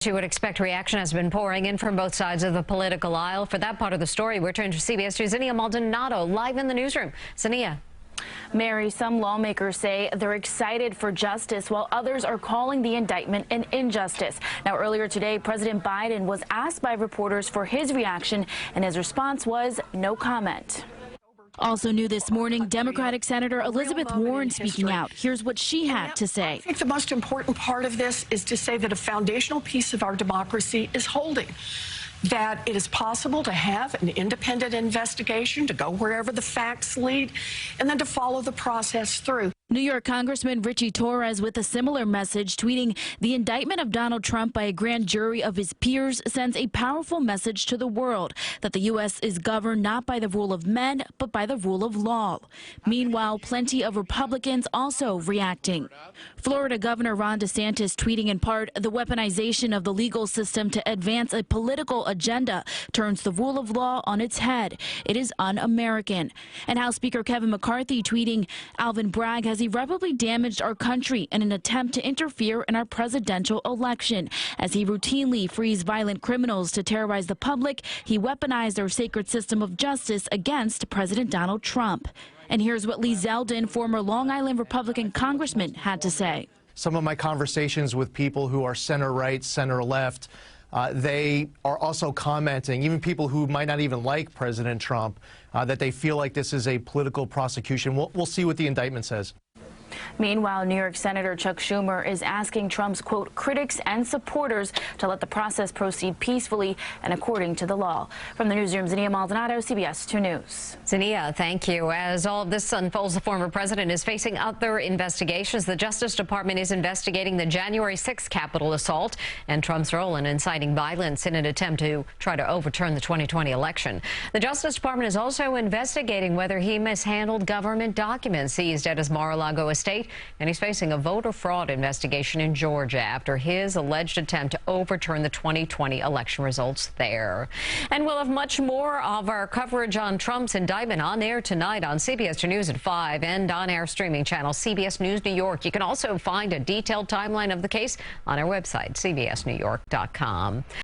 You would expect reaction has been pouring in from both sides of the political aisle. For that part of the story, we're turning to CBS News' Zinnia Maldonado live in the newsroom. Zinnia. Mary, some lawmakers say they're excited for justice, while others are calling the indictment an injustice. Now, earlier today, President Biden was asked by reporters for his reaction, and his response was no comment. Also new this morning, Democratic Senator Elizabeth Warren speaking out. Here's what she had to say. I think the most important part of this is to say that a foundational piece of our democracy is holding. That it is possible to have an independent investigation, to go wherever the facts lead, and then to follow the process through. New York Congressman Richie Torres with a similar message, tweeting, "The indictment of Donald Trump by a grand jury of his peers sends a powerful message to the world that the U.S. is governed not by the rule of men, but by the rule of law." Meanwhile, plenty of Republicans also reacting. Florida Governor Ron DeSantis tweeting in part, "The weaponization of the legal system to advance a political agenda turns the rule of law on its head. It is un-American." And House Speaker Kevin McCarthy tweeting, "Alvin Bragg has irreparably damaged our country in an attempt to interfere in our presidential election. As he routinely frees violent criminals to terrorize the public, he weaponized our sacred system of justice against President Donald Trump." And here's what Lee Zeldin, former Long Island Republican congressman, had to say. Some of my conversations with people who are center-right, center-left, they are also commenting, even people who might not even like President Trump, that they feel like this is a political prosecution. We'll see what the indictment says. Meanwhile, New York Senator Chuck Schumer is asking Trump's, quote, critics and supporters to let the process proceed peacefully and according to the law. From the newsroom, Zinnia Maldonado, CBS 2 News. Zinnia, thank you. As all of this unfolds, the former president is facing other investigations. The Justice Department is investigating the January 6th Capitol assault and Trump's role in inciting violence in an attempt to try to overturn the 2020 election. The Justice Department is also investigating whether he mishandled government documents seized at his Mar-a-Lago estate, and he's facing a voter fraud investigation in Georgia after his alleged attempt to overturn the 2020 election results there. And we'll have much more of our coverage on Trump's indictment on air tonight on CBS 2 News at 5 and on our streaming channel, CBS News New York. You can also find a detailed timeline of the case on our website, cbsnewyork.com.